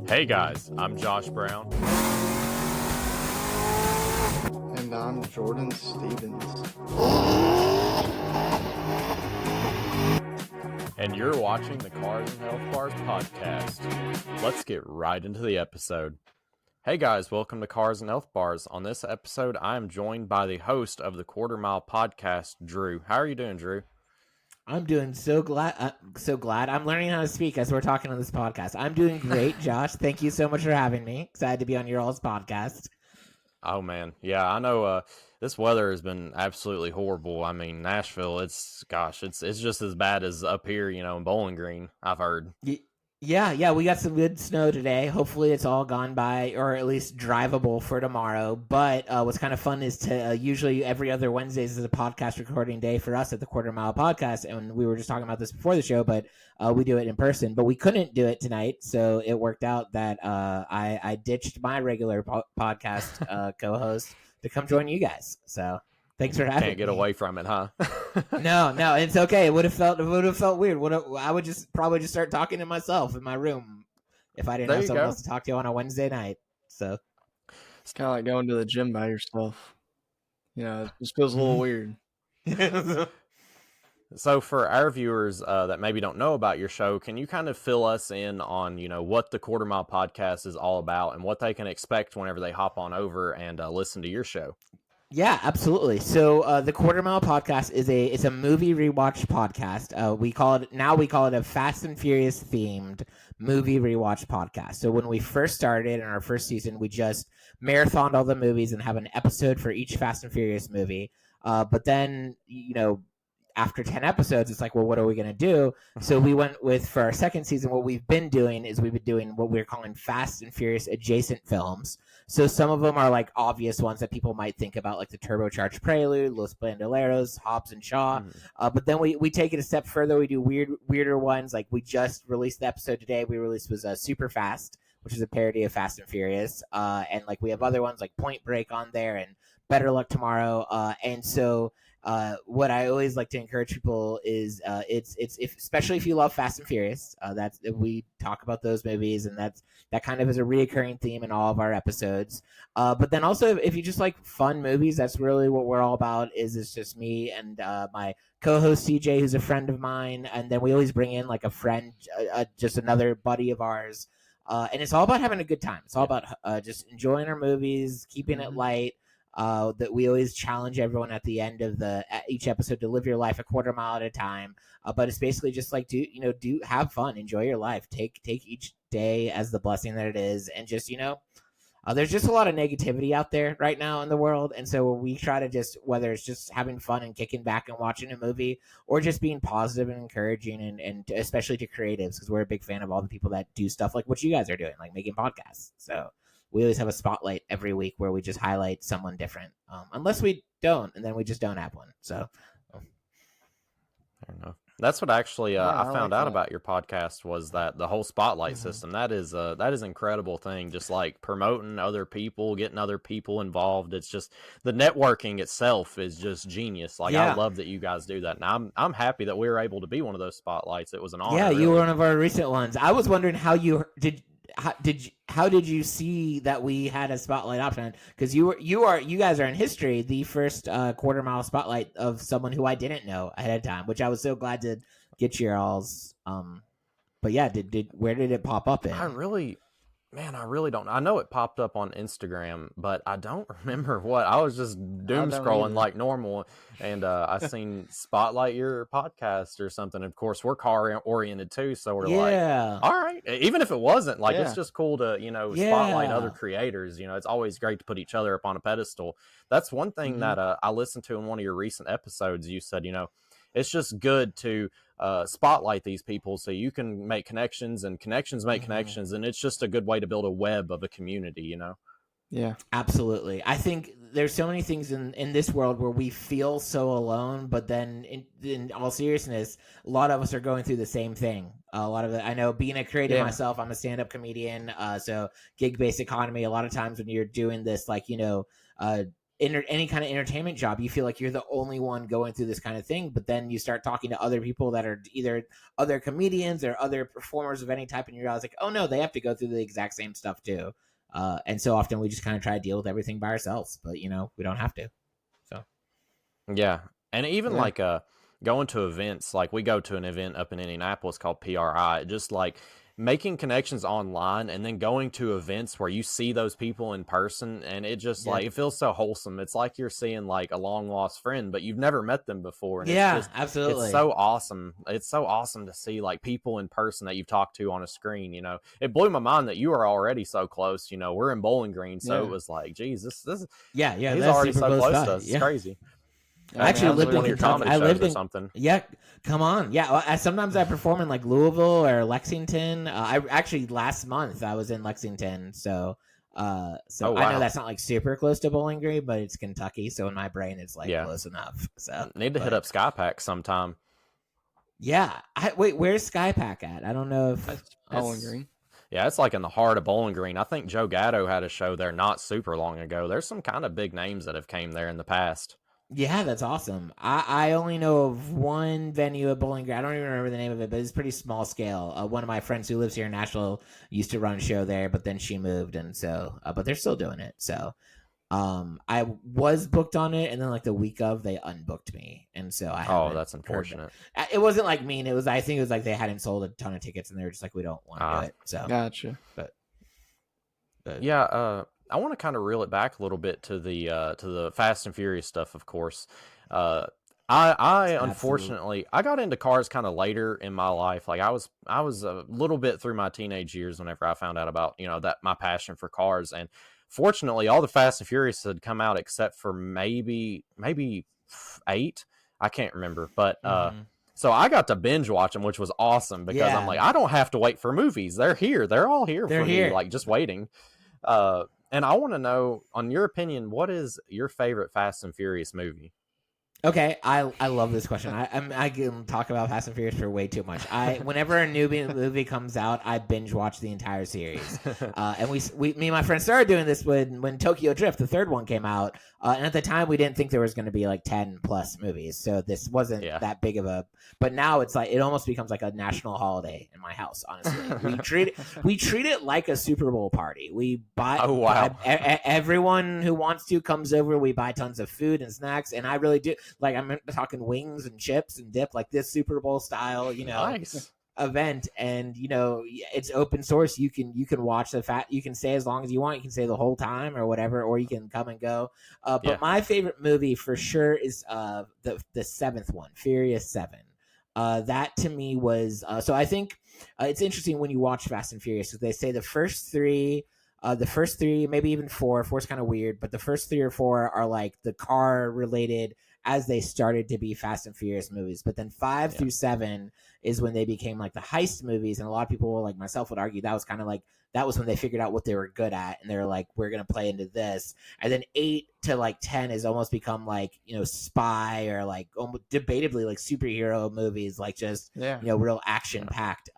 Hey guys, I'm Josh Brown. And I'm Jordan Stevens. And you're watching the Cars and Health Bars podcast. Let's get right into the episode. Hey guys, welcome to Cars and Health Bars. On this episode, I am joined by the host of the Quarter Mile podcast, Drew. How are you doing, Drew? I'm doing so glad. I'm learning how to speak as we're talking on this podcast. I'm doing great, Josh. Thank you so much for having me. Excited to be on your all's podcast. Oh man, yeah, I know. This weather has been absolutely horrible. I mean, Nashville, it's just as bad as up here, in Bowling Green. I've heard. Yeah, we got some good snow today. Hopefully it's all gone by, or at least drivable for tomorrow. But what's kind of fun is to usually every other Wednesdays is a podcast recording day for us at the Quarter Mile Podcast. And we were just talking about this before the show, but we do it in person. But we couldn't do it tonight, so it worked out that I ditched my regular podcast co-host to come join you guys. So thanks for having me. Can't get away from it, huh? No, it's okay. It would have felt weird. I would probably just start talking to myself in my room if I didn't have someone else to talk to on a Wednesday night. So it's kind of like going to the gym by yourself. It just feels a little weird. So for our viewers that maybe don't know about your show, can you kind of fill us in on, what the Quarter Mile podcast is all about and what they can expect whenever they hop on over and listen to your show? Yeah, absolutely. So the Quarter Mile Podcast is a movie rewatch podcast. We call it a Fast and Furious themed movie rewatch podcast. So when we first started in our first season, we just marathoned all the movies and have an episode for each Fast and Furious movie. But then, after 10 episodes, it's like, well, what are we going to do? So we went with, for our second season, what we've been doing is we've been doing what we're calling Fast and Furious adjacent films. So some of them are like obvious ones that people might think about, like the Turbocharged Prelude, Los Bandoleros, Hobbs and Shaw. But then we take it a step further. We do weirder ones. Like we just released the episode today. We released was Super Fast, which is a parody of Fast and Furious. And like we have other ones like Point Break on there and Better Luck Tomorrow. And so what I always like to encourage people is especially if you love Fast and Furious, we talk about those movies, and that kind of is a reoccurring theme in all of our episodes. But then also if you just like fun movies, that's really what we're all about. It's just me and my co-host CJ, who's a friend of mine, and then we always bring in like a friend, just another buddy of ours, and it's all about having a good time. It's all about just enjoying our movies, keeping it light. That we always challenge everyone at the end of each episode to live your life a quarter mile at a time. But it's basically just like do have fun, enjoy your life, take each day as the blessing that it is, and just there's just a lot of negativity out there right now in the world, and so we try to just, whether it's just having fun and kicking back and watching a movie, or just being positive and encouraging, and especially to creatives, because we're a big fan of all the people that do stuff like what you guys are doing, like making podcasts. So we always have a spotlight every week where we just highlight someone different, unless we don't, and then we just don't have one. So, Fair enough. That's what actually I found out about your podcast, was that the whole spotlight system. That is an incredible thing. Just like promoting other people, getting other people involved. It's just the networking itself is just genius. Like I love that you guys do that, and I'm happy that we were able to be one of those spotlights. It was an honor. Yeah, really. You were one of our recent ones. I was wondering how did you see that we had a spotlight option? Because you guys are in history the first quarter mile spotlight of someone who I didn't know ahead of time, which I was so glad to get your all's. But yeah, where did it pop up in? I really don't. I know it popped up on Instagram, but I don't remember what. I was just doom scrolling like normal, and I seen Spotlight your podcast or something. Of course, we're car oriented too, so we're like, all right. Even if it wasn't, like, it's just cool to spotlight other creators. It's always great to put each other up on a pedestal. That's one thing that I listened to in one of your recent episodes. You said, it's just good to spotlight these people so you can make connections, and connections make connections, and it's just a good way to build a web of a community. Yeah, absolutely. I think there's so many things in this world where we feel so alone, but then in all seriousness, a lot of us are going through the same thing. A lot of it, I know, being a creative myself, I'm a stand-up comedian, so gig-based economy. A lot of times when you're doing this, like, any kind of entertainment job, you feel like you're the only one going through this kind of thing. But then you start talking to other people that are either other comedians or other performers of any type, and you realize like, oh no, they have to go through the exact same stuff too. And so often we just kind of try to deal with everything by ourselves, but we don't have to. So yeah, and even like going to events, like we go to an event up in Indianapolis called PRI, just like making connections online and then going to events where you see those people in person, and it just like it feels so wholesome. It's like you're seeing like a long lost friend, but you've never met them before. And it's just, absolutely, it's so awesome. It's so awesome to see like people in person that you've talked to on a screen. It blew my mind that you are already so close. We're in Bowling Green, so it was like, geez, this he's already so close to us. It's crazy. I actually lived in Kentucky. I lived in something. Yeah, come on. Yeah, sometimes I perform in like Louisville or Lexington. I actually last month I was in Lexington, so I know that's not like super close to Bowling Green, but it's Kentucky, so in my brain it's like close enough. So need to hit up Skypack sometime. Yeah, wait, where's Skypack at? I don't know if it's Bowling Green. Yeah, it's like in the heart of Bowling Green. I think Joe Gatto had a show there not super long ago. There's some kind of big names that have came there in the past. Yeah, that's awesome. I only know of one venue at Bowling Green. I don't even remember the name of it, but it's pretty small scale. One of my friends who lives here in Nashville used to run a show there, but then she moved, and so but they're still doing it. So I was booked on it, and then like the week of, they unbooked me, and so that's unfortunate. It wasn't like mean. I think it was like they hadn't sold a ton of tickets, and they were just like, we don't want to do it. So gotcha. But yeah. I want to kind of reel it back a little bit to the Fast and Furious stuff, of course. I unfortunately I got into cars kind of later in my life. Like I was a little bit through my teenage years whenever I found out about that my passion for cars. And fortunately, all the Fast and Furious had come out except for maybe 8. I can't remember, but so I got to binge watch them, which was awesome because I'm like, I don't have to wait for movies. They're here. They're all here for me, like just waiting. And I want to know, on your opinion, what is your favorite Fast and Furious movie? Okay, I love this question. I can talk about Fast and Furious for way too much. Whenever a new movie comes out, I binge watch the entire series. And me and my friends started doing this when Tokyo Drift, the third one, came out. And at the time, we didn't think there was going to be like 10 plus movies, so this wasn't that big of a. But now it's like it almost becomes like a national holiday in my house. Honestly, we treat it like a Super Bowl party. We buy. Oh wow! Everyone who wants to comes over. We buy tons of food and snacks, and I really do. Like I'm talking wings and chips and dip, like this Super Bowl style, nice event. And it's open source. You can watch you can stay as long as you want. You can stay the whole time or whatever, or you can come and go. But my favorite movie for sure is the seventh one, Furious 7. That to me was so. I think it's interesting when you watch Fast and Furious because they say the first three, maybe even four. Four's kind of weird, but the first 3 or 4 are like the car related as they started to be Fast and Furious movies. But then 5 through 7 is when they became like the heist movies. And a lot of people, like myself, would argue that was kind of like, that was when they figured out what they were good at. And they're like, we're going to play into this. And then 8 to like 10 has almost become like, spy or like debatably like superhero movies, like just, real action packed.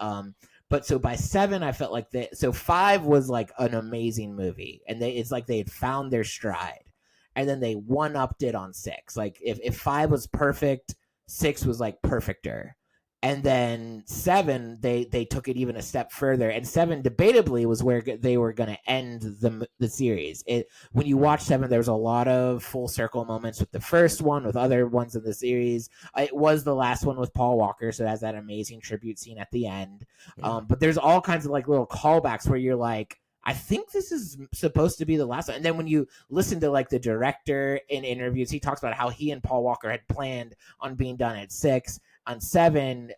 But so by 7, I felt like so 5 was like an amazing movie. And it's like they had found their stride. And then they one-upped it on 6. Like if 5 was perfect, 6 was like perfecter. And then 7, they took it even a step further. And 7 debatably was where they were going to end the series. When you watch 7, there was a lot of full circle moments with the first one, with other ones in the series. It was the last one with Paul Walker, so it has that amazing tribute scene at the end. But there's all kinds of like little callbacks where you're like, I think this is supposed to be the last one. And then when you listen to like the director in interviews, he talks about how he and Paul Walker had planned on being done at 6. On 7,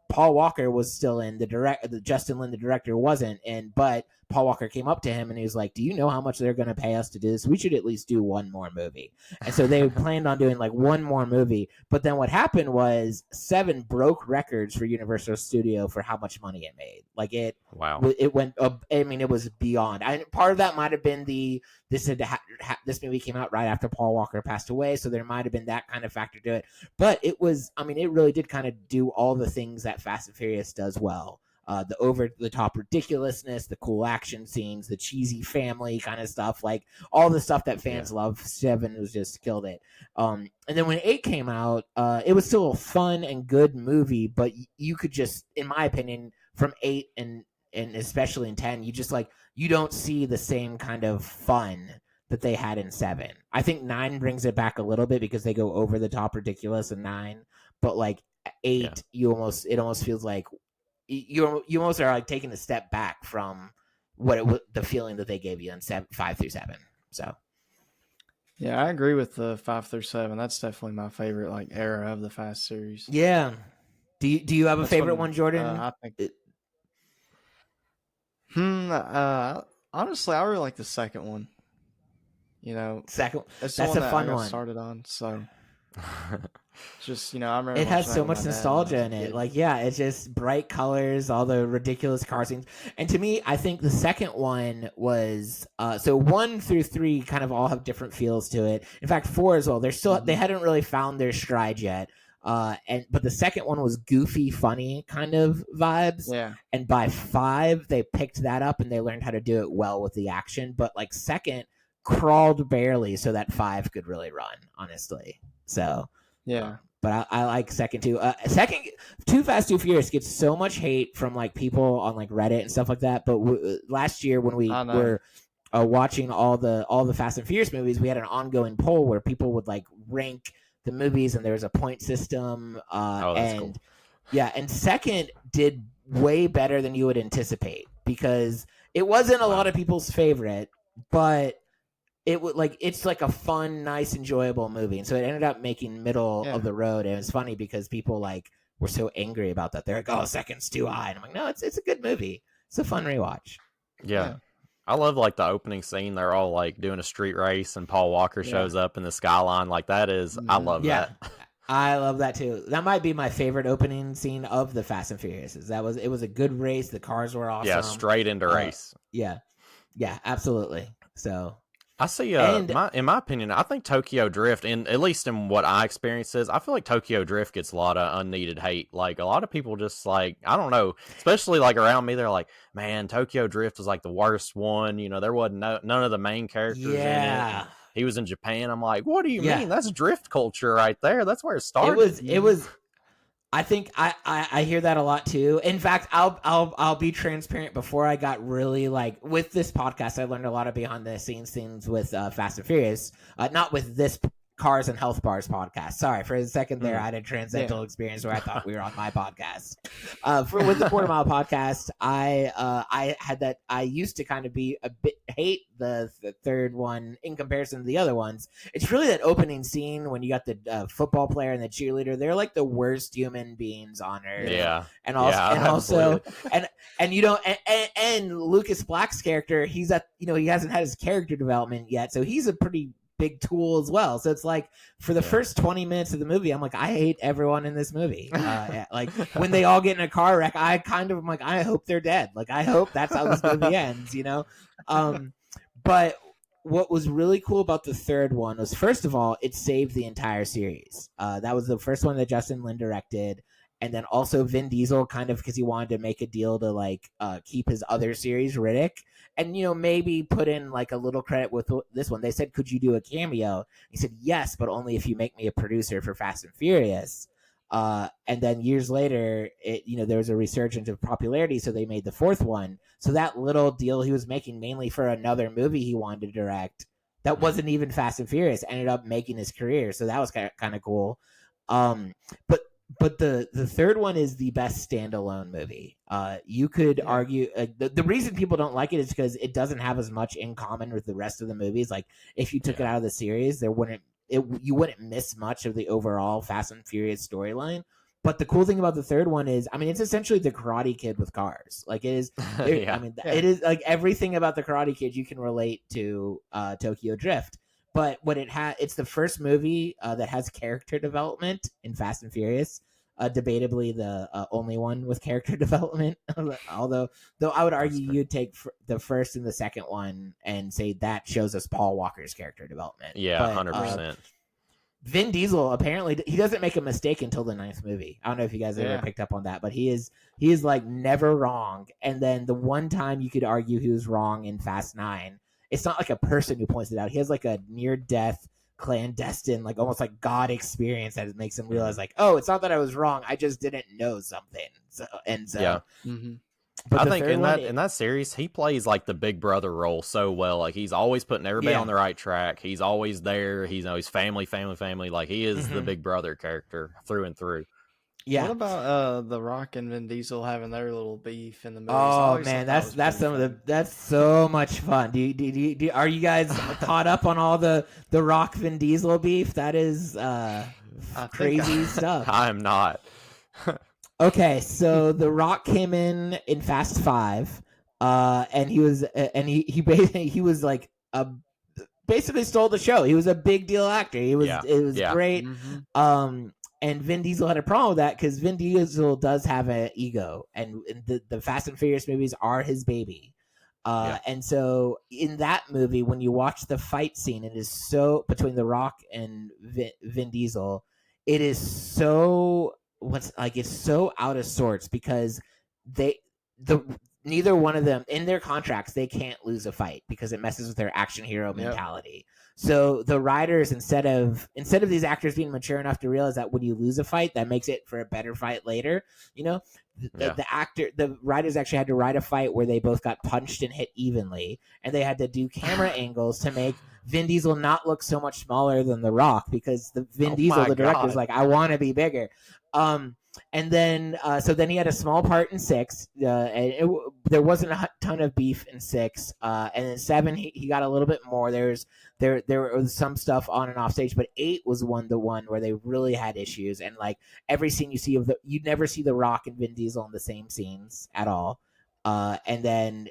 Paul Walker was still in the Justin Lin, the director, wasn't in, but Paul Walker came up to him and he was like, do you know how much they're going to pay us to do this? We should at least do one more movie. And so they planned on doing like one more movie. But then what happened was 7 broke records for Universal Studio for how much money it made. Like it went up. I mean, it was beyond. Part of that might have been this movie came out right after Paul Walker passed away. So there might have been that kind of factor to it. But it really did kind of do all the things that Fast and Furious does well. the over the top ridiculousness, the cool action scenes, the cheesy family kind of stuff, like all the stuff that fans love. 7 was just killed it. And then when 8 came out, it was still a fun and good movie, but you could just, in my opinion, from 8 and especially in 10, you just like, you don't see the same kind of fun that they had in 7. I think 9 brings it back a little bit because they go over the top ridiculous in 9, but like 8, it almost feels like you almost are like taking a step back from the feeling that they gave you in 5 through 7. So yeah, I agree with the 5 through 7. That's definitely my favorite like era of the Fast series. Yeah. Do you have a favorite one, Jordan? I think. Honestly, I really like the second one. You know, Second, that's a fun I got one. Started on, so just I remember it has so much with my dad nostalgia in it. Like, yeah, it's just bright colors, all the ridiculous car scenes. And to me, I think the second one was so 1 through 3 kind of all have different feels to it. In fact, 4 as well. They're still they hadn't really found their stride yet. But the second one was goofy, funny kind of vibes. Yeah. And by 5, they picked that up and they learned how to do it well with the action. But like second crawled barely so that 5 could really run, honestly. So yeah. But I like second too. Second, Too Fast, Too Furious gets so much hate from like people on like Reddit and stuff like that. But last year when we were watching all the Fast and Furious movies, we had an ongoing poll where people would like rank the movies, and there was a point system. That's cool. Yeah, and second did way better than you would anticipate because it wasn't a lot of people's favorite, but it's like a fun, nice, enjoyable movie, and so it ended up making middle of the road. And it's funny because people like were so angry about that. They're like, "Oh, second's too high," and I'm like, "No, it's a good movie. It's a fun rewatch." Yeah. I love like the opening scene. They're all like doing a street race, and Paul Walker shows up in the skyline. Like that is, I love that. I love that too. That might be my favorite opening scene of the Fast and Furious. It was a good race. The cars were awesome. Yeah, straight into race. Yeah, absolutely. So I see. In my opinion, I think Tokyo Drift, at least in what I experience, is I feel like Tokyo Drift gets a lot of unneeded hate. Like a lot of people just like, I don't know, especially like around me, they're like, "Man, Tokyo Drift was like the worst one." You know, there wasn't none of the main characters in it. He was in Japan. I'm like, what do you mean? That's drift culture right there. That's where it started. It was. I think I hear that a lot too. In fact, I'll be transparent. Before I got really like with this podcast, I learned a lot of behind the scenes things with Fast and Furious. Not with this Cars and Health Bars podcast. Sorry for a second there. I had a transcendental experience where I thought we were on my podcast. With the Quarter Mile podcast, I had that. I used to kind of be a bit hate the third one in comparison to the other ones. It's really that opening scene when you got the football player and the cheerleader. They're like the worst human beings on earth. Yeah, and you know, and Lucas Black's character, he hasn't had his character development yet, so he's a pretty big tool as well. So it's like for the first 20 minutes of the movie, I'm like, I hate everyone in this movie. Like when they all get in a car wreck, I kind of am like, I hope they're dead. Like I hope that's how this movie ends, you know? But what was really cool about the third one was, first of all, it saved the entire series. That was the first one that Justin Lin directed. And then also Vin Diesel, kind of because he wanted to make a deal to like keep his other series, Riddick, and you know, maybe put in like a little credit with this one. They said, "Could you do a cameo?" He said, "Yes, but only if you make me a producer for Fast and Furious." And then years later, there was a resurgence of popularity, so they made the fourth one. So that little deal he was making mainly for another movie he wanted to direct that wasn't even Fast and Furious ended up making his career. So that was kind of cool. But the third one is the best standalone movie. You could argue the reason people don't like it is because it doesn't have as much in common with the rest of the movies. Like if you took it out of the series, you wouldn't miss much of the overall Fast and Furious storyline. But the cool thing about the third one is, I mean, it's essentially the Karate Kid with cars. Like it is, it is like everything about the Karate Kid you can relate to Tokyo Drift. But what it's the first movie that has character development in Fast and Furious. Debatably the only one with character development. Though I would argue you'd take the first and the second one and say that shows us Paul Walker's character development. Yeah, 100%. Vin Diesel apparently he doesn't make a mistake until the 9th movie. I don't know if you guys ever picked up on that, but he is like never wrong. And then the one time you could argue he was wrong in Fast 9, it's not like a person who points it out. He has like a near death clandestine, like almost like God experience that makes him realize like, oh, it's not that I was wrong, I just didn't know something. So yeah. But I think in that series, he plays like the big brother role so well. Like he's always putting everybody on the right track. He's always there. He's always family. Like he is the big brother character through and through. Yeah. What about The Rock and Vin Diesel having their little beef in the movies? Oh man, that's so much fun. Are you guys caught up on all the Rock Vin Diesel beef? That is crazy stuff. I am not. Okay, so The Rock came in Fast 5, and he was like basically stole the show. He was a big deal actor. It was great. And Vin Diesel had a problem with that because Vin Diesel does have an ego, and the Fast and Furious movies are his baby. And so in that movie, when you watch the fight scene, it is so between The Rock and Vin Diesel, it is so it's so out of sorts because neither one of them in their contracts they can't lose a fight because it messes with their action hero mentality. So the writers instead of these actors being mature enough to realize that when you lose a fight that makes it for a better fight later, the writers actually had to write a fight where they both got punched and hit evenly, and they had to do camera angles to make Vin Diesel not look so much smaller than The Rock because the director's like, I want to be bigger. And then so then he had a small part in 6. And there wasn't a ton of beef in 6. And in 7 he got a little bit more. There was some stuff on and off stage, but 8 was the one where they really had issues. And like every scene you see you'd never see The Rock and Vin Diesel in the same scenes at all. And then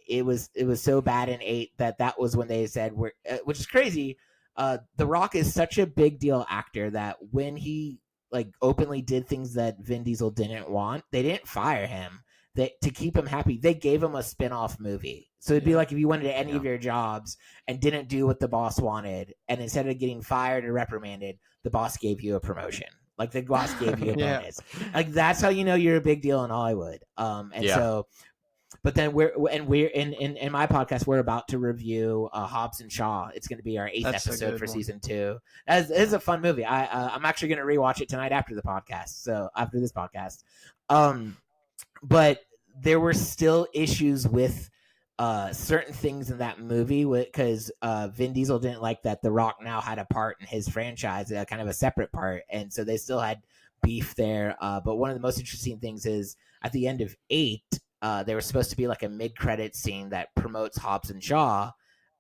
it was so bad in 8 that was when they said which is crazy. The Rock is such a big deal actor that when he like openly did things that Vin Diesel didn't want, they didn't fire him. To keep him happy, they gave him a spin-off movie. So it'd be like if you went to any of your jobs and didn't do what the boss wanted, and instead of getting fired or reprimanded, the boss gave you a promotion. Like the boss gave you a bonus. Like that's how you know you're a big deal in Hollywood. So but then we're in my podcast we're about to review Hobbs and Shaw. It's going to be our 8th episode for season 2. It is a fun movie. I'm actually going to rewatch it tonight after the podcast. So after this podcast, but there were still issues with certain things in that movie because Vin Diesel didn't like that The Rock now had a part in his franchise, kind of a separate part, and so they still had beef there. But one of the most interesting things is at the end of 8. There was supposed to be like a mid-credit scene that promotes Hobbs and Shaw,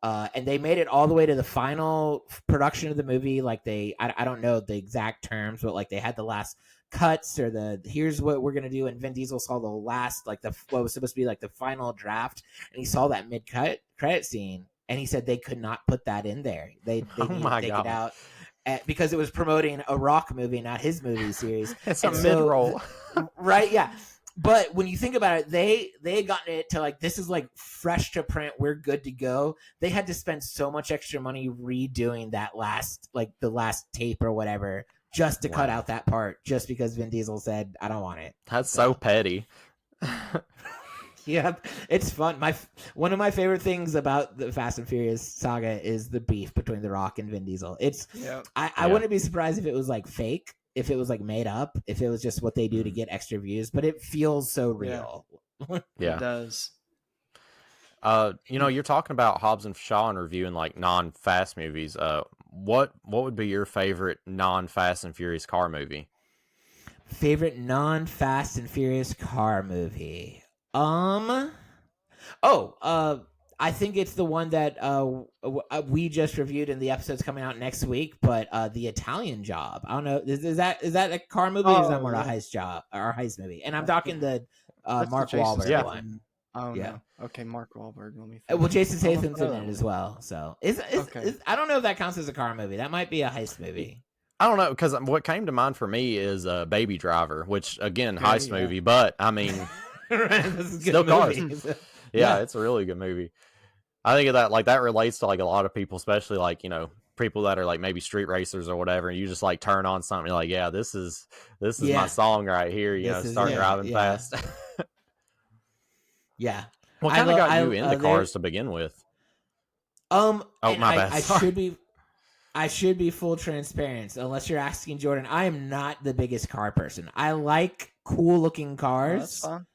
and they made it all the way to the final production of the movie. Like I don't know the exact terms, but like they had the last cuts or here's what we're gonna do. And Vin Diesel saw the last what was supposed to be like the final draft, and he saw that mid-credit scene, and he said they could not put that in there. They needed to take it out. Because it was promoting a Rock movie, not his movie series. It's a mid-roll. Right, yeah. But when you think about it, they had gotten it to like, this is like fresh to print. We're good to go. They had to spend so much extra money redoing that the last tape or whatever just to cut out that part just because Vin Diesel said, I don't want it. That's so petty. Yeah, it's fun. One of my favorite things about the Fast and Furious saga is the beef between The Rock and Vin Diesel. I wouldn't be surprised if it was like fake. If it was like made up, if it was just what they do to get extra views, but it feels so real. Yeah, it does. You're talking about Hobbs and Shaw and reviewing like non-Fast movies. What would be your favorite non-Fast and Furious car movie? Favorite non-Fast and Furious car movie? I think it's the one that we just reviewed in the episode's coming out next week, but The Italian Job. I don't know. Is that a car movie or is that more a heist job or a heist movie? And I'm talking the Mark Wahlberg one. Oh, yeah. No. Okay, Mark Wahlberg. Let me think. Well, Jason Statham's in it as well. So I don't know if that counts as a car movie. That might be a heist movie. I don't know, because what came to mind for me is Baby Driver, which, again, heist movie, but, I mean, still cars. Yeah, it's a really good movie. I think of that, like, that relates to, like, a lot of people, especially, like, people that are like maybe street racers or whatever, and you just like turn on something, you're like, yeah, this is my song right here. You know, start driving fast. Yeah. What kind of got you into cars to begin with? Oh, my bad. I should be full transparent. Unless you're asking Jordan, I am not the biggest car person. I like cool looking cars. That's fine.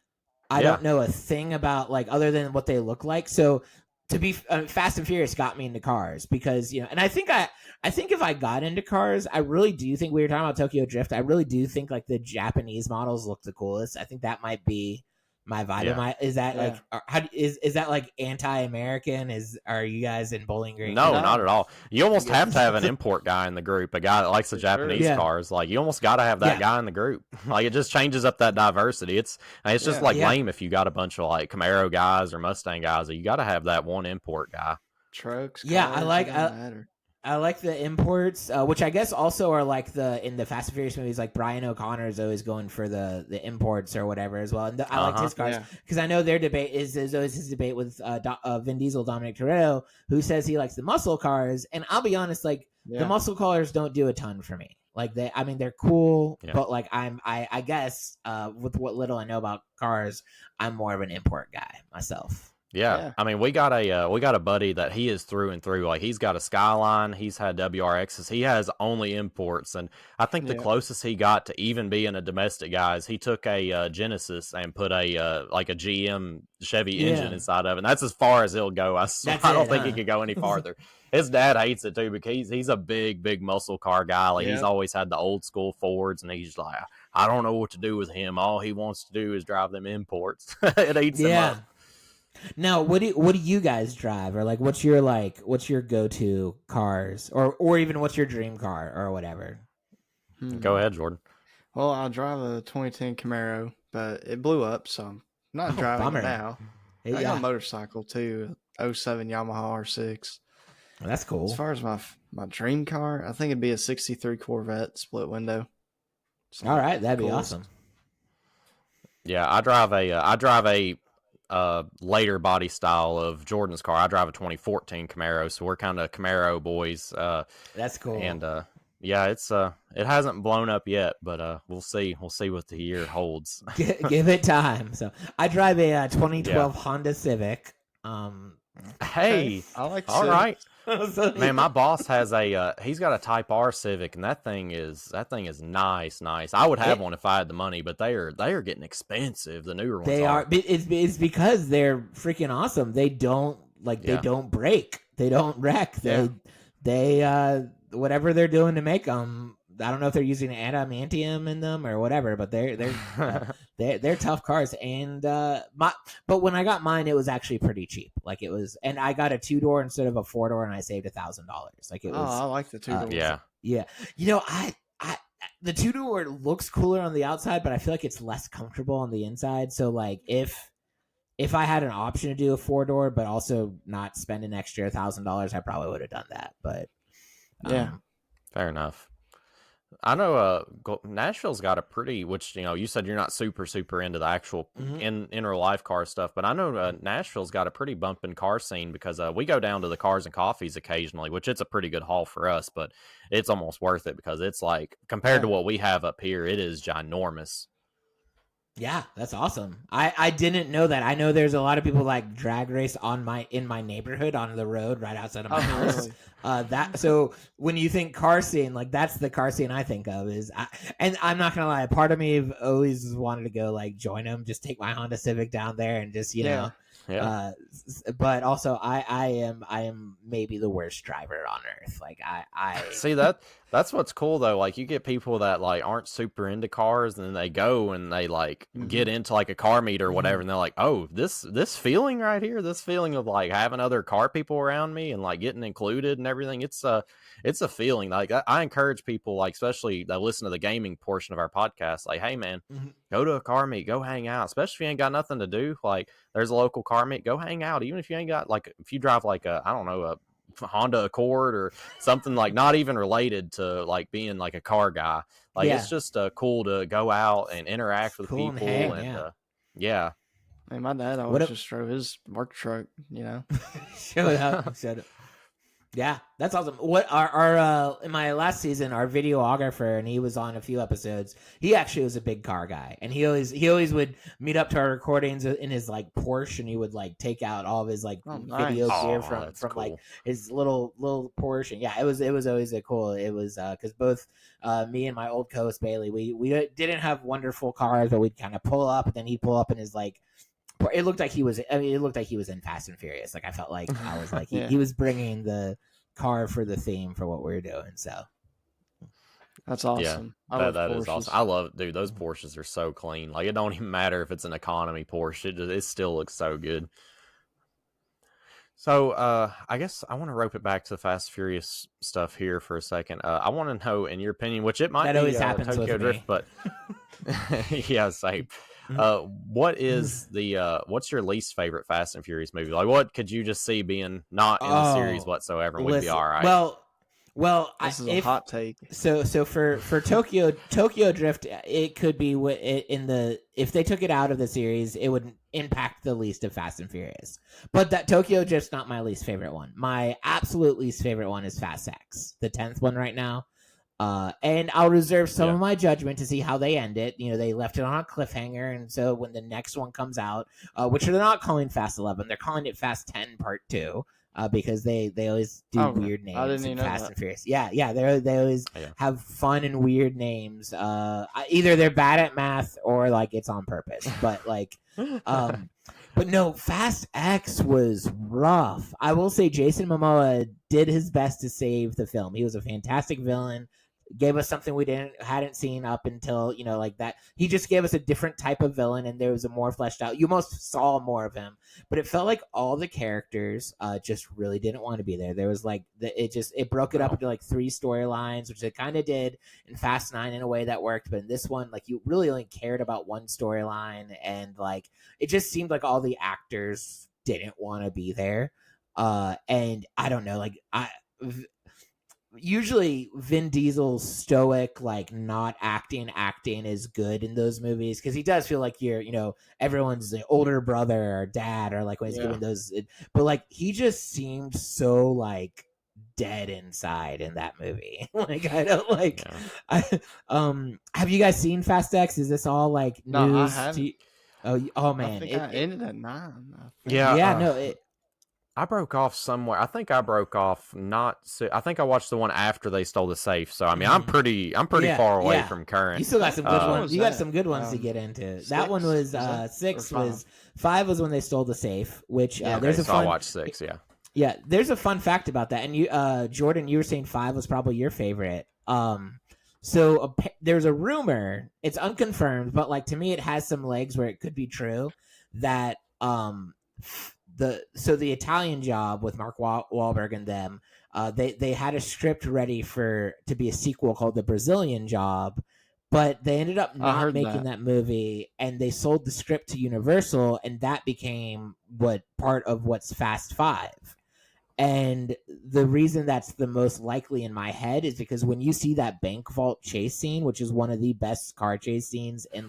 I don't know a thing about like other than what they look like. So to be Fast and Furious got me into cars because, you know, and I think if I got into cars, I really do think we were talking about Tokyo Drift. I really do think like the Japanese models look the coolest. I think that might be my vibe. Yeah. Is that like is that like anti-American? Are you guys in Bowling Green? No, not at all. You almost have to have an import guy in the group, a guy that likes the Japanese cars. Like you almost got to have that guy in the group. Like it just changes up that diversity. It's just like lame if you got a bunch of like Camaro guys or Mustang guys. You got to have that one import guy. Trucks. Yeah, cars, I like the imports, which I guess also are like in the Fast and Furious movies, like Brian O'Connor is always going for the imports or whatever as well. And I liked his cars because I know their debate is always his debate with Vin Diesel, Dominic Toretto, who says he likes the muscle cars. And I'll be honest, like the muscle cars don't do a ton for me. Like they're cool, but like I guess with what little I know about cars, I'm more of an import guy myself. Yeah. I mean, we got a buddy that he is through and through. Like he's got a Skyline, he's had WRXs, he has only imports, and I think the closest he got to even being a domestic guy is he took a Genesis and put a like a GM Chevy engine inside of it. And that's as far as he'll go. I don't think he could go any farther. His dad hates it too because he's a big muscle car guy. Like he's always had the old school Fords, and he's like, I don't know what to do with him. All he wants to do is drive them imports. It eats him up. Now, what do you guys drive, or like what's your go-to cars, or even what's your dream car or whatever? Go ahead, Jordan. Well, I drive a 2010 Camaro, but it blew up, so I'm not driving it now. I got a motorcycle too, 07 Yamaha R6. Well, that's cool. As far as my dream car, I think it'd be a '63 Corvette split window. So all right, that'd be awesome. Yeah, I drive a later body style of Jordan's car. I drive a 2014 Camaro, so we're kind of Camaro boys. That's cool. And it hasn't blown up yet, but we'll see. We'll see what the year holds. Give it time. So I drive a 2012 Honda Civic. Hey, I like all Civic. Right. Man, my boss has he's got a Type R Civic, and that thing is nice. I would have one if I had the money, but they are getting expensive. The newer ones are. It's because they're freaking awesome. They don't they don't break. They don't wreck. They whatever they're doing to make them. I don't know if they're using adamantium in them or whatever, but they're tough cars. And but when I got mine, it was actually pretty cheap. Like it was, and I got a 2-door instead of a 4-door, and I saved $1,000. Like it was. Oh, I like the 2-door. Yeah. You know, I the 2-door looks cooler on the outside, but I feel like it's less comfortable on the inside. So like if I had an option to do a 4-door, but also not spend an extra $1,000, I probably would have done that. But fair enough. I know Nashville's got a pretty, which, you know, you said you're not super into the actual inner life car stuff, but I know Nashville's got a pretty bumping car scene because we go down to the Cars and Coffees occasionally, which it's a pretty good haul for us, but it's almost worth it because it's like, compared to what we have up here, it is ginormous. Yeah, that's awesome. I didn't know that. I know there's a lot of people like drag race in my neighborhood on the road right outside of my house. Really? So when you think car scene, like that's the car scene I think of and I'm not gonna lie, part of me always wanted to go like join them, just take my Honda Civic down there and just you know. Yeah. But also I am maybe the worst driver on earth. Like I see that's what's cool though. Like you get people that like aren't super into cars and then they go and they like get into like a car meet or whatever and they're like, oh, this feeling right here, this feeling of like having other car people around me and like getting included and everything. It's a feeling. Like I encourage people, like especially that listen to the gaming portion of our podcast, like, hey man, go to a car meet, go hang out, especially if you ain't got nothing to do. Like there's a local car meet, go hang out. Even if you ain't got like, if you drive like a Honda Accord or something like not even related to like being like a car guy. Like it's just cool to go out and interact with people. Man, my dad always just drove his work truck, you know. Shut up. Yeah, that's awesome. What our in my last season, our videographer, and he was on a few episodes. He actually was a big car guy, and he always would meet up to our recordings in his like Porsche, and he would like take out all of his like video nice. gear That's from cool. like his little Porsche. And yeah, it was always a cool. It was because both me and my old co-host Bailey, we didn't have wonderful cars, but we'd kind of pull up, and then he'd pull up in his like. It looked like he was. I mean, it looked like he was in Fast and Furious. Like I felt like I was like Yeah. he was bringing the car for the theme for what we were doing. So That's awesome. Yeah, that is awesome. I love it, dude. Those Porsches are so clean. Like it don't even matter if it's an economy Porsche. It still looks so good. So I guess I want to rope it back to the Fast and Furious stuff here for a second. I want to know, in your opinion, which it might that be always happens Tokyo with Drift, me. but yeah, same. What is what's your least favorite Fast and Furious movie? Like, what could you just see being not in the series whatsoever and would be all right? Well, this is a hot take. So for Tokyo Drift, it could be if they took it out of the series, it would impact the least of Fast and Furious. But that Tokyo Drift's not my least favorite one. My absolute least favorite one is Fast X, the 10th one right now. And I'll reserve some of my judgment to see how they end it. You know, they left it on a cliffhanger, and so when the next one comes out, which they're not calling Fast 11, they're calling it Fast 10 Part 2. Because they always do weird names in Fast and Furious. Yeah, they always have fun and weird names. Either they're bad at math or like it's on purpose. But like, but no, Fast X was rough. I will say Jason Momoa did his best to save the film. He was a fantastic villain. Gave us something we hadn't seen up until, you know, like that. He just gave us a different type of villain, and there was a more fleshed out. You almost saw more of him, but it felt like all the characters just really didn't want to be there. There was like it broke it up into like 3 storylines, which it kind of did in Fast 9 in a way that worked, but in this one, like you really only cared about one storyline, and like it just seemed like all the actors didn't want to be there. And I don't know, like usually Vin Diesel's stoic, like not acting is good in those movies because he does feel like everyone's the older brother or dad, or like when he's giving those, but like he just seemed so like dead inside in that movie. Like I don't like have you guys seen Fast X? Is this all like news? No, I haven't. Oh man, I think I ended at 9. I broke off somewhere. I think I broke off I think I watched the one after they stole the safe. So I mean, I'm pretty far away from current. You still got some good ones. You got some good ones to get into. 6? That one was 6 was 5 was when they stole the safe. Which there's a fun. I watched 6. Yeah. Yeah, there's a fun fact about that. And you, Jordan, you were saying 5 was probably your favorite. So there's a rumor. It's unconfirmed, but like to me, it has some legs where it could be true that the Italian Job with Mark Wahlberg and them, they had a script ready to be a sequel called The Brazilian Job, but they ended up not making that movie, and they sold the script to Universal, and that became part of what's Fast 5. And the reason that's the most likely in my head is because when you see that bank vault chase scene, which is one of the best car chase scenes in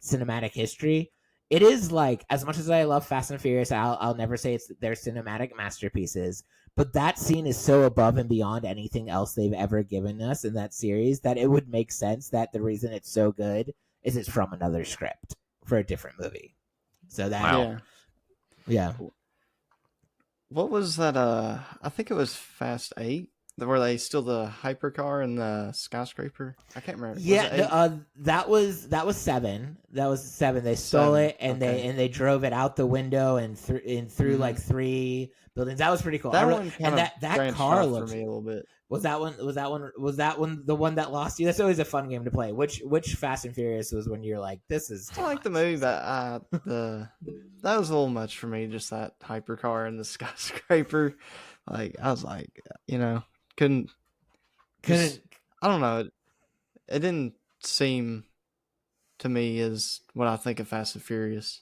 cinematic history, it is like, as much as I love Fast and Furious, I'll never say it's their cinematic masterpieces, but that scene is so above and beyond anything else they've ever given us in that series that it would make sense that the reason it's so good is it's from another script for a different movie. So that, yeah. What was that? I think it was Fast 8, where they steal the hypercar and the skyscraper. I can't remember. Yeah, that was 7. That was 7. They stole it and they drove it out the window and through like 3 buildings. That was pretty cool. That car looked for me a little bit. Was that one the one that lost you? That's always a fun game to play. Which Fast and Furious was when you're like, this is I like the movie, but that was a little much for me. Just that hypercar and the skyscraper. Like I was like, couldn't. I don't know. It didn't seem to me as what I think of Fast and Furious.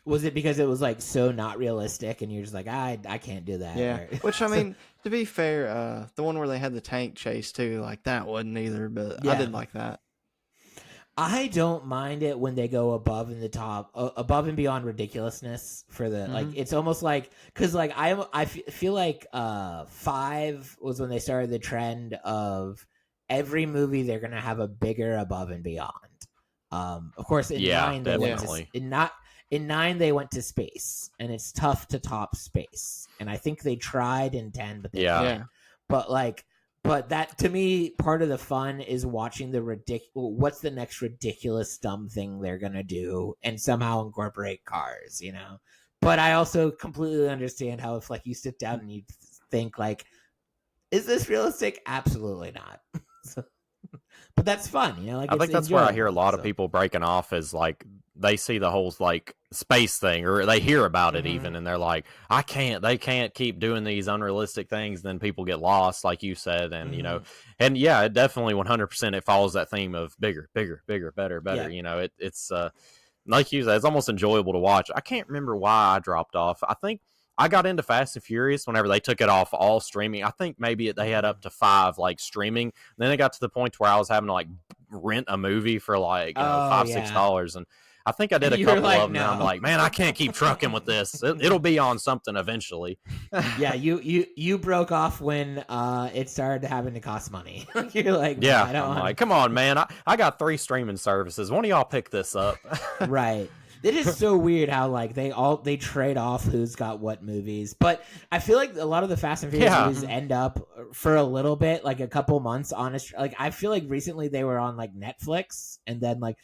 Was it because it was like so not realistic, and you're just like, I can't do that? Yeah. Which I mean, to be fair, the one where they had the tank chase too, like that wasn't either, but I did like that. I don't mind it when they go above and beyond ridiculousness for the like. It's almost like because like feel like 5 was when they started the trend of every movie they're gonna have a bigger above and beyond. Of course, in 9 they definitely. in 9 they went to space, and it's tough to top space. And I think they tried in 10, but they didn't. But that, to me, part of the fun is watching what's the next ridiculous dumb thing they're gonna do, and somehow incorporate cars, you know. But I also completely understand how if like you sit down and you think like, is this realistic? Absolutely not. But that's fun, you know. Like I think that's where I hear a lot of people breaking off is like they see the whole like space thing, or they hear about it even, and they're like, they can't keep doing these unrealistic things. Then people get lost, like you said, and you know, and yeah, it definitely 100% it follows that theme of bigger, better. Yeah. You know, it's like you said, it's almost enjoyable to watch. I can't remember why I dropped off. I think I got into Fast and Furious whenever they took it off all streaming. I think maybe they had up to 5 like streaming. And then it got to the point where I was having to like rent a movie for like $5-6, and I think I did a couple of them. No. And I'm like, man, I can't keep trucking with this. It'll be on something eventually. Yeah, you broke off when it started having to cost money. You're like, yeah, I'm like, come on, man. I got 3 streaming services. One of y'all pick this up. Right. It is so weird how like they trade off who's got what movies. But I feel like a lot of the Fast and Furious movies end up for a little bit, like a couple months honest. Like I feel like recently they were on like Netflix, and then like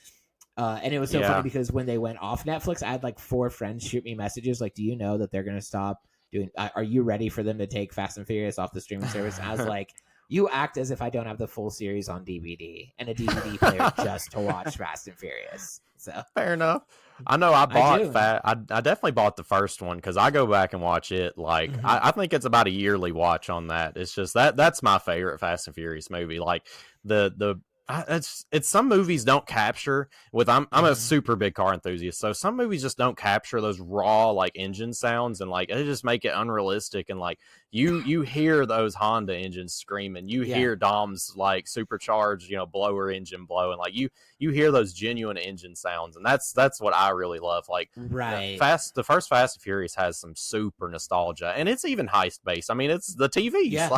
and it was so funny because when they went off Netflix, I had like 4 friends shoot me messages like, do you know that they're going to stop doing are you ready for them to take Fast and Furious off the streaming service? And I was like, you act as if I don't have the full series on DVD and a DVD player just to watch Fast and Furious. So fair enough. I know I bought I definitely bought the first one because I go back and watch it. Like I think it's about a yearly watch on that. It's just that's my favorite Fast and Furious movie. Like it's some movies don't capture with I'm a super big car enthusiast, so some movies just don't capture those raw like engine sounds, and like they just make it unrealistic, and like you hear those Honda engines screaming, you hear Dom's like supercharged blower engine blowing, like you hear those genuine engine sounds, and that's what I really love. Like the first Fast and Furious has some super nostalgia, and it's even heist based. I mean, it's the TVs.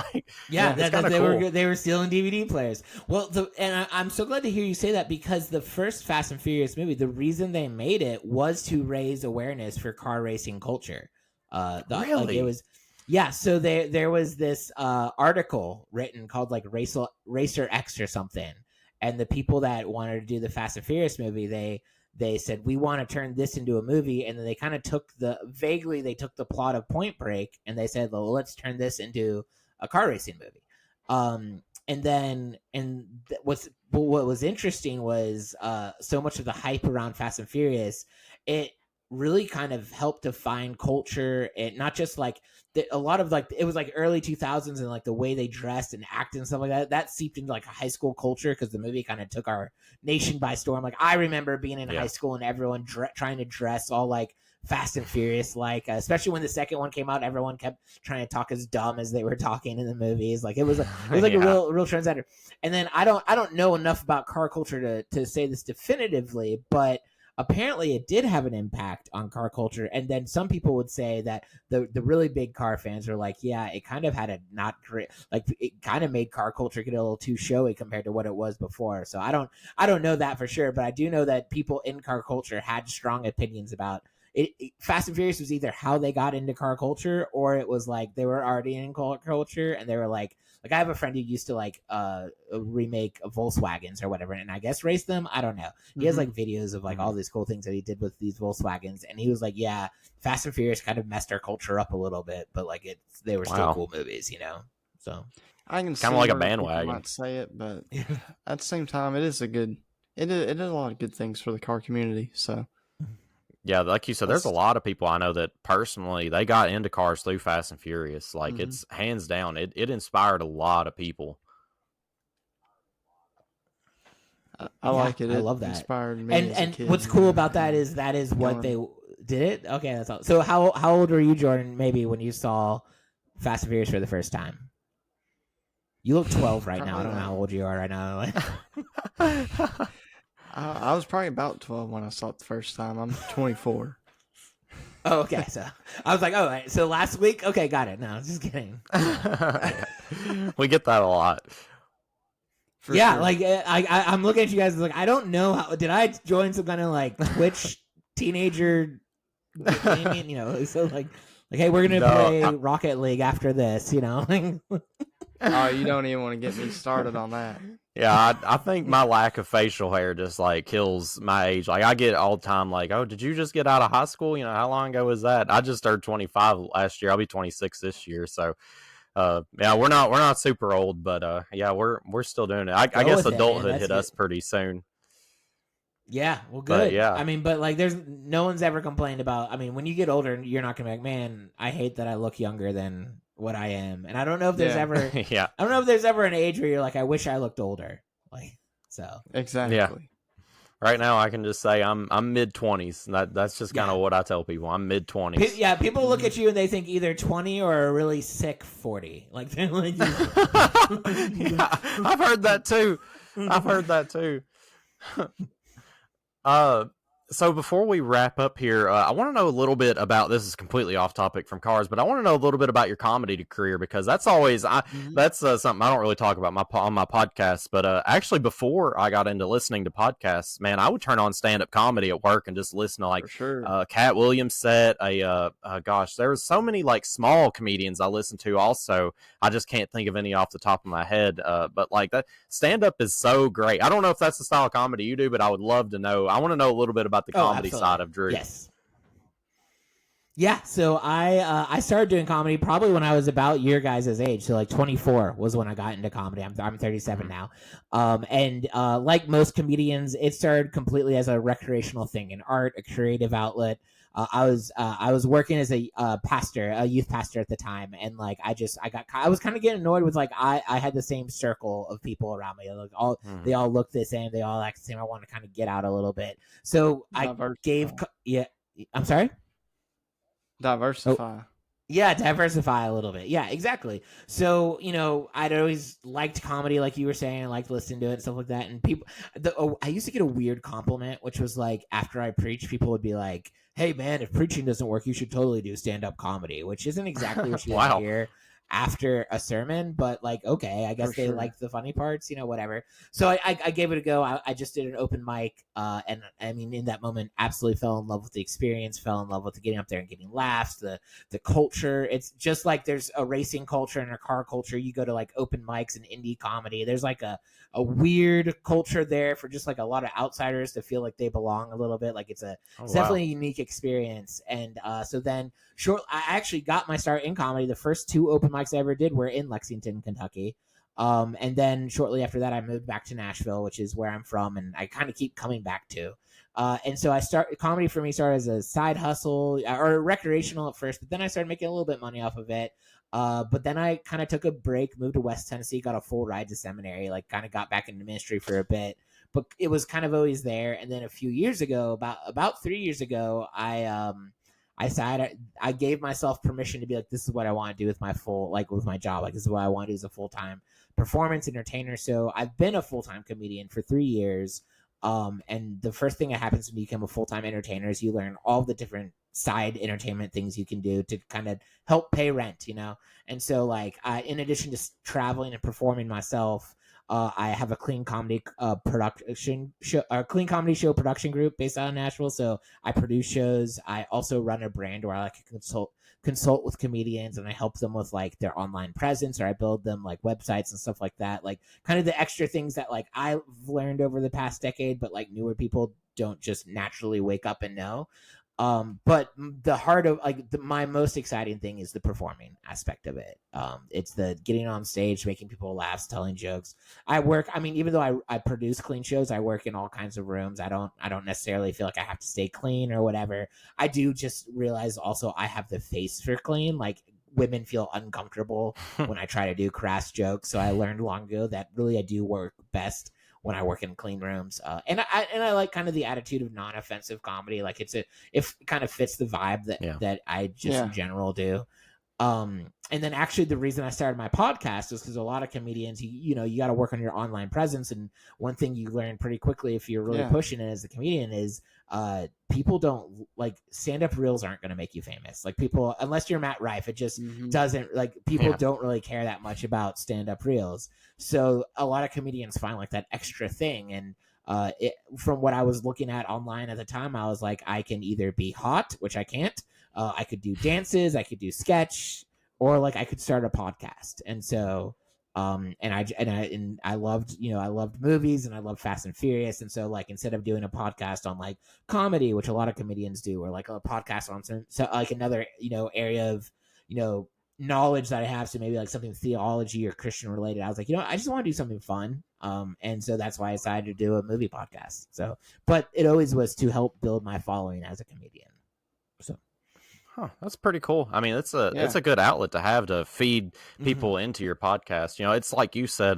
They were stealing DVD players. Well, I'm so glad to hear you say that, because the first Fast and Furious movie, the reason they made it was to raise awareness for car racing culture. Really? Like it was, so there was this article written called like Racer X or something, and the people that wanted to do the Fast and Furious movie, they said, we want to turn this into a movie, and then they kind of took the plot of Point Break, and they said, well, let's turn this into a car racing movie. What was interesting was so much of the hype around Fast and Furious, it really kind of helped define culture, and not just like a lot of like, it was like early 2000s, and like the way they dressed and acted and stuff like that seeped into like a high school culture, because the movie kind of took our nation by storm. Like I remember being in high school and everyone trying to dress all like Fast and Furious, like especially when the second one came out, everyone kept trying to talk as dumb as they were talking in the movies. Like it was like a real trendsetter. And then I don't know enough about car culture to say this definitively, but apparently it did have an impact on car culture. And then some people would say that the really big car fans are like, yeah, it kind of had a not great, like it kind of made car culture get a little too showy compared to what it was before. So I don't know that for sure, but I do know that people in car culture had strong opinions about it. Fast and Furious was either how they got into car culture, or it was like they were already in car culture and they were like I have a friend who used to like remake Volkswagens or whatever, and I guess race them. I don't know. He has like videos of like all these cool things that he did with these Volkswagens, and he was like, yeah, Fast and Furious kind of messed our culture up a little bit, but like they were still cool movies, So I can kind of like a bandwagon. I might say it, but at the same time, it did a lot of good things for the car community. So. Yeah, like you said, there's a lot of people I know that personally they got into cars through Fast and Furious. Like it's hands down, it inspired a lot of people. I like it. I love that. Inspired me. And what's cool about that is what they did it. Okay, that's all. So how old were you, Jordan? Maybe when you saw Fast and Furious for the first time? You look 12 right now. I don't know how old you are right now. I was probably about 12 when I saw it the first time. I'm 24. Oh, okay. So I was like, oh, right. So last week, okay, got it. No, I was just kidding. We get that a lot. For yeah, sure. like I'm looking at you guys like I don't know how did I join some kind of like Twitch teenager gaming, so like hey, we're gonna play Rocket League after this, Oh, you don't even want to get me started on that. Yeah, I think my lack of facial hair just like kills my age. Like I get all the time, like, oh, did you just get out of high school? How long ago was that? I just turned 25 last year. I'll be 26 this year. So, yeah, we're not super old, but yeah, we're still doing it. I guess adulthood hit us pretty soon. Yeah, well, good. But, yeah, I mean, but like, there's no one's ever complained about. I mean, when you get older, you're not gonna be like, man, I hate that I look younger than what I am. And I don't know if there's ever, yeah, I don't know if there's ever an age where you're like, I wish I looked older. Like, so exactly. Yeah. Right now, I can just say I'm mid-20s. That's just kind of what I tell people. I'm mid-20s. Yeah, people look at you and they think either 20 or a really sick 40. Like, they're like, yeah, I've heard that too. So before we wrap up here, I want to know a little bit about, this is completely off topic from cars, but I want to know a little bit about your comedy career, because that's always, that's something I don't really talk about on my podcast. But actually, before I got into listening to podcasts, man, I would turn on stand-up comedy at work and just listen to like Cat Williams set. Gosh, there was so many like small comedians I listened to also. I just can't think of any off the top of my head. But like that stand-up is so great. I don't know if that's the style of comedy you do, but I would love to know. I want to know a little bit about the comedy side of Drew. Yes. Yeah, so I started doing comedy probably when I was about your guys' age. So like 24 was when I got into comedy. I'm 37 now. And like most comedians, it started completely as a recreational thing, an art, a creative outlet. I was working as a pastor, a youth pastor at the time, and like I was kind of getting annoyed with like I had the same circle of people around me. Like they all look the same, they all act the same. I want to kind of get out a little bit, so I gave I'm sorry. Diversify. Yeah, diversify a little bit. Yeah, exactly. So, I'd always liked comedy, like you were saying. I liked listening to it and stuff like that. And I used to get a weird compliment, which was like, after I preached, people would be like, hey, man, if preaching doesn't work, you should totally do stand-up comedy, which isn't exactly what you want to hear after a sermon, but like, okay, I guess they like the funny parts, whatever. So I gave it a go. I just did an open mic, and I mean, in that moment, absolutely fell in love with the experience, fell in love with the getting up there and getting laughs, the culture. It's just like there's a racing culture and a car culture. You go to like open mics and indie comedy, there's like a weird culture there for just like a lot of outsiders to feel like they belong a little bit. Like it's definitely a unique experience. And so then I actually got my start in comedy. The first 2 open mics I ever did were in Lexington, Kentucky. And then shortly after that, I moved back to Nashville, which is where I'm from, and I kind of keep coming back to. And so comedy for me started as a side hustle or recreational at first, but then I started making a little bit of money off of it. But then I kind of took a break, moved to West Tennessee, got a full ride to seminary, like kind of got back into ministry for a bit, but it was kind of always there. And then a few years ago, about 3 years ago, I decided I gave myself permission to be like, this is what I want to do with with my job. Like, this is what I want to do as a full-time performance entertainer. So I've been a full-time comedian for 3 years. And the first thing that happens when you become a full-time entertainer is you learn all the different side entertainment things you can do to kind of help pay rent, And so like, in addition to traveling and performing myself, I have a clean comedy show production group based out of Nashville. So I produce shows. I also run a brand where I like to consult with comedians, and I help them with like their online presence, or I build them like websites and stuff like that. Like kind of the extra things that like I've learned over the past decade, but like newer people don't just naturally wake up and know. But the heart of my most exciting thing is the performing aspect of it. It's the getting on stage, making people laugh, telling jokes. Even though I produce clean shows, I work in all kinds of rooms. I don't necessarily feel like I have to stay clean or whatever. I do just realize also I have the face for clean. Like women feel uncomfortable when I try to do crass jokes. So I learned long ago that really I do work best when I work in clean rooms. And I like kind of the attitude of non-offensive comedy. Like it kind of fits the vibe that I just in general do. and then actually the reason I started my podcast is because a lot of comedians, you got to work on your online presence. And one thing you learn pretty quickly if you're really pushing it as a comedian is people don't like stand-up reels aren't going to make you famous. Like people, unless you're Matt Rife, it just doesn't like people don't really care that much about stand-up reels. So a lot of comedians find like that extra thing. And from what I was looking at online at the time, I was like, I can either be hot, which I can't. I could do dances, I could do sketch, or like I could start a podcast. And so and I loved movies and I loved Fast and Furious. And so like instead of doing a podcast on like comedy, which a lot of comedians do, or like a podcast on so like another area of knowledge that I have, so maybe like something theology or Christian related, I was like, I just want to do something fun. And so that's why I decided to do a movie podcast. So, but it always was to help build my following as a comedian. So. Huh, that's pretty cool. I mean, it's a good outlet to have to feed people into your podcast. It's like you said,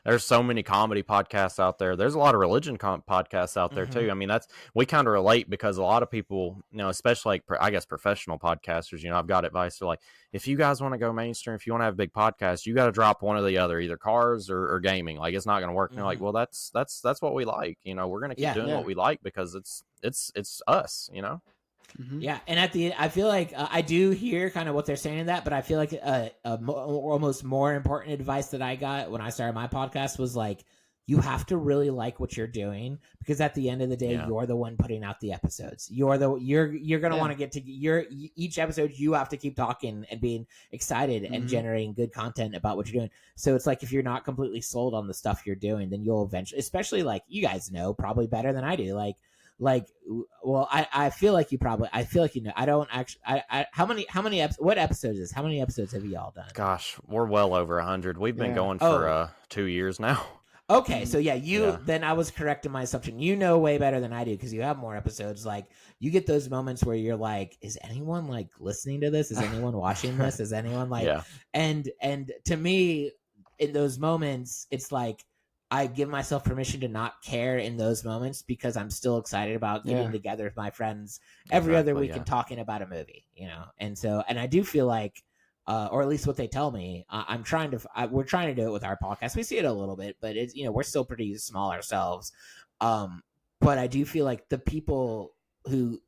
there's so many comedy podcasts out there. There's a lot of religion podcasts out there too. I mean, we kind of relate because a lot of people, especially like, I guess professional podcasters, I've got advice. They're like, if you guys want to go mainstream, if you want to have a big podcast, you got to drop one or the other, either cars or gaming. Like it's not going to work. And they're like, well, that's what we like. We're going to keep doing what we like because it's us, Yeah, and I feel like I do hear kind of what they're saying in that, but I feel like almost more important advice that I got when I started my podcast was like, you have to really like what you're doing, because at the end of the day, you're the one putting out the episodes. You're going to want to get to each episode. You have to keep talking and being excited and generating good content about what you're doing. So it's like, if you're not completely sold on the stuff you're doing, then you'll eventually, especially like you guys know probably better than I do, well, I feel like I don't actually, what episodes is, how many episodes have you all done? Gosh, we're well over 100. We've been going for 2 years now. Okay, so then I was correct in my assumption. You know way better than I do because you have more episodes. Like you get those moments where you're like, is anyone like listening to this? Is anyone watching this? Is anyone like, and to me in those moments, it's like, I give myself permission to not care in those moments because I'm still excited about getting together with my friends every other week and talking about a movie, And so, and I do feel like, or at least what they tell me, we're trying to do it with our podcast. We see it a little bit, but it's, we're still pretty small ourselves. But I do feel like the people who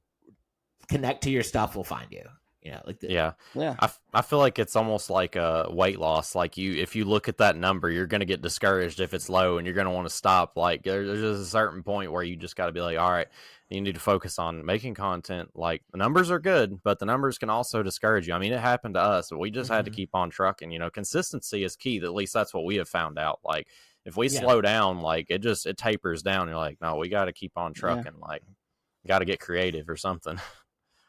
connect to your stuff will find you. I feel like it's almost like a weight loss. Like if you look at that number, you're going to get discouraged if it's low and you're going to want to stop. Like there's just a certain point where you just got to be like, all right, you need to focus on making content. Like the numbers are good, but the numbers can also discourage you. I mean, it happened to us, but we just had to keep on trucking. Consistency is key. At least that's what we have found out. Like if we slow down, like it tapers down. You're like, no, we got to keep on trucking. Like got to get creative or something.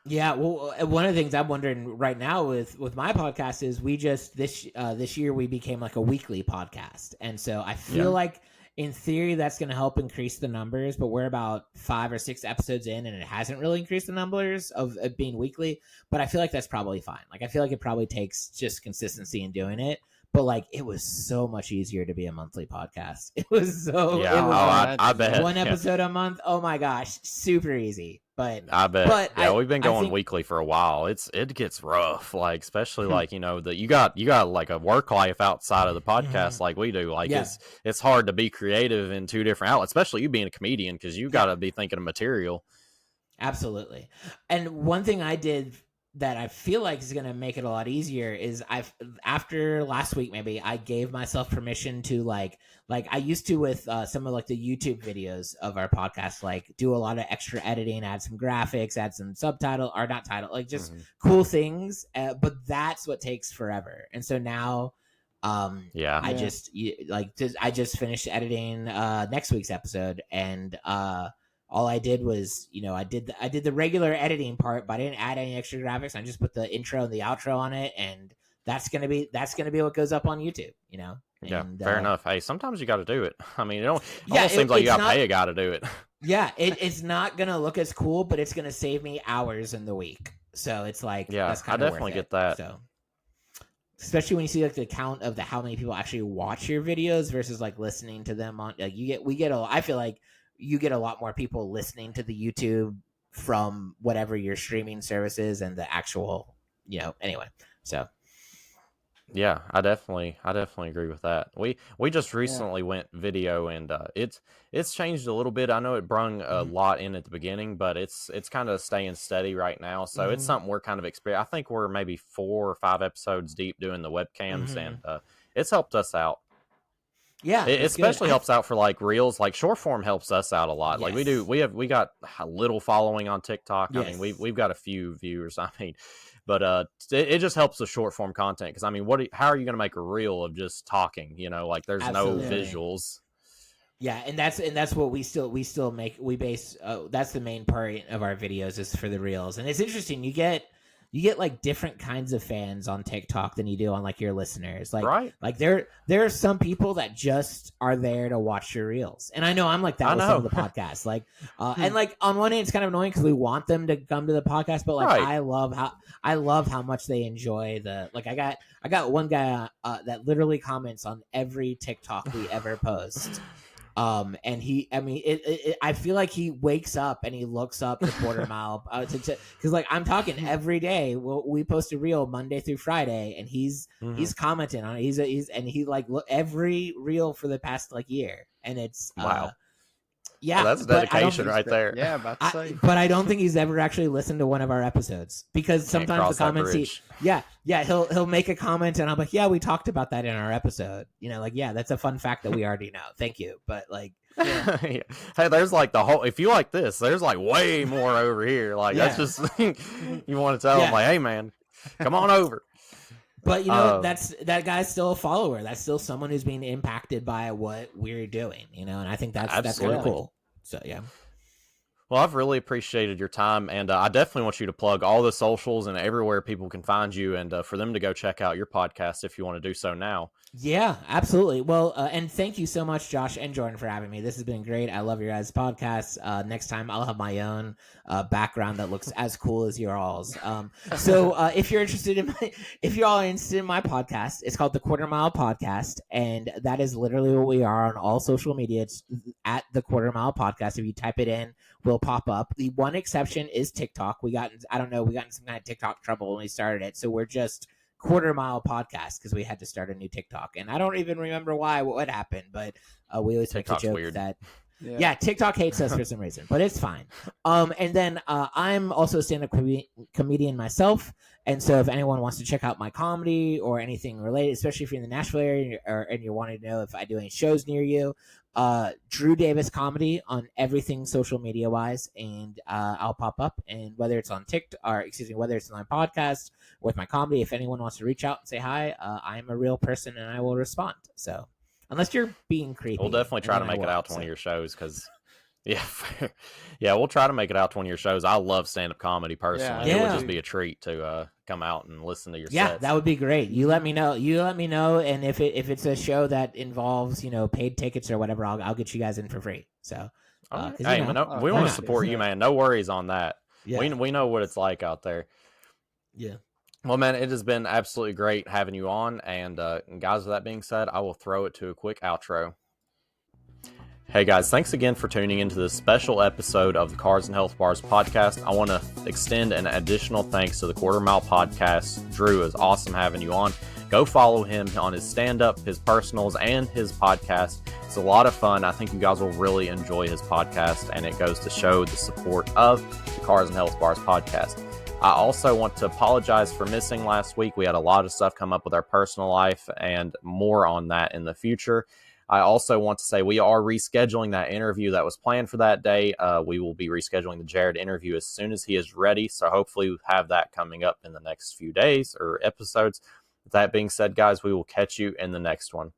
Yeah, well, one of the things I'm wondering right now with my podcast is we just this year we became like a weekly podcast, and so I feel like in theory that's going to help increase the numbers, but we're about 5 or 6 episodes in, and it hasn't really increased the numbers of being weekly. But I feel like that's probably fine. Like I feel like it probably takes just consistency in doing it. But like it was so much easier to be a monthly podcast. It was so I bet one episode a month. Oh my gosh, super easy. But I bet. We've been going weekly for a while. It gets rough, like especially like that you got like a work life outside of the podcast like we do. Like it's hard to be creative in 2 different outlets, especially you being a comedian because you got to be thinking of material. Absolutely. And one thing I did that I feel like is going to make it a lot easier is after last week, maybe I gave myself permission to like I used to with some of like the YouTube videos of our podcast, like do a lot of extra editing, add some graphics, add some subtitle or not title, like just cool things. But that's what takes forever. And so now, I just finished editing next week's episode, and all I did was, I did the regular editing part, but I didn't add any extra graphics. I just put the intro and the outro on it, and that's gonna be what goes up on YouTube. And, fair enough. Hey, sometimes you got to do it. I mean, it almost seems like you got to pay a guy to do it. Yeah, it's not gonna look as cool, but it's gonna save me hours in the week. So it's like that's kind I of definitely worth get it. that. So, especially when you see like the count of how many people actually watch your videos versus like listening to them on like I feel like you get a lot more people listening to the YouTube from whatever your streaming service is and the actual, anyway. So Yeah, I definitely agree with that. We just recently went video, and it's changed a little bit. I know it brung a lot in at the beginning, but it's kind of staying steady right now. So it's something we're kind of I think we're maybe 4 or 5 episodes deep doing the webcams, and it's helped us out. Yeah, It that's good. especially helps out for like reels, like short form helps us out a lot. Like Yes. we got a little following on TikTok. I Yes. mean, we've got a few viewers. I mean, but it just helps the short form content because I mean, how are you going to make a reel of just talking? You know, like there's Absolutely. no visuals. Yeah, and that's what we still make. We base that's the main part of our videos is for the reels, and it's interesting. You get like different kinds of fans on TikTok than you do on like your listeners. Like Right. like there are some people that just are there to watch your reels, and I know I'm like that I with some know. of the podcasts. Like and like on one hand, it's kind of annoying because we want them to come to the podcast, but like Right. I love how much they enjoy the like. I got one guy that literally comments on every TikTok we ever post. And he, I mean, I feel like he wakes up and he looks up the quarter mile because like I'm talking every day. We post a reel Monday through Friday, and he's commenting on it. He like look every reel for the past like year, and it's wow. Yeah, well, that's dedication right there. Yeah, about to say. But I don't think he's ever actually listened to one of our episodes because sometimes the comments he'll make a comment and I'm like, yeah, we talked about that in our episode. You know, like, yeah, that's a fun fact that we already know. Thank you. But like, yeah. Hey, there's like the whole. If you like this, there's like way more over here. Like that's just you want to tell them like, hey man, come on over. But you know, that guy's still a follower. That's still someone who's being impacted by what we're doing. You know, and I think that's kind of cool. So yeah. Well, I've really appreciated your time, and I definitely want you to plug all the socials and everywhere people can find you, and for them to go check out your podcast if you want to do so now. Yeah, absolutely. Well, and thank you so much, Josh and Jordan, for having me. This has been great. I love your guys' podcast. Next time, I'll have my own background that looks as cool as your all's. So, if you're interested if you all are interested in my podcast, it's called the Quarter Mile Podcast, and that is literally what we are on all social media. It's at the Quarter Mile Podcast. If you type it in, will pop up. The one exception is TikTok. We got in some kind of TikTok trouble when we started it, so we're just Quarter Mile Podcast because we had to start a new TikTok, and I don't even remember what happened, but we always make the joke weird. That TikTok hates us for some reason, but it's fine. And then I'm also a stand-up comedian myself, and so if anyone wants to check out my comedy or anything related, especially if you're in the Nashville area and you're wanting to know if I do any shows near you, Drew Davis Comedy on everything social media wise, and I'll pop up. And whether it's on TikTok, or whether it's on my podcast with my comedy, if anyone wants to reach out and say hi, I am a real person and I will respond. So unless you're being creepy, we'll definitely try to make it out to one of your shows because. Yeah, we'll try to make it out to one of your shows. I love stand-up comedy personally. It would just be a treat to come out and listen to your sets. Yeah, that would be great. You let me know, and if it's a show that involves paid tickets or whatever, I'll get you guys in for free. So, hey, we want to support you, man. No worries on that. Yeah. We know what it's like out there. Yeah. Well, man, it has been absolutely great having you on. And guys, with that being said, I will throw it to a quick outro. Hey guys, thanks again for tuning into this special episode of the Cars and Health Bars podcast. I want to extend an additional thanks to the Quarter Mile Podcast. Drew, is awesome having you on. Go follow him on his stand-up, his personals, and his podcast. It's a lot of fun. I think you guys will really enjoy his podcast, and it goes to show the support of the Cars and Health Bars podcast. I also want to apologize for missing last week. We had a lot of stuff come up with our personal life, and more on that in the future. I also want to say we are rescheduling that interview that was planned for that day. We will be rescheduling the Jared interview as soon as he is ready. So hopefully we'll have that coming up in the next few days or episodes. With that being said, guys, we will catch you in the next one.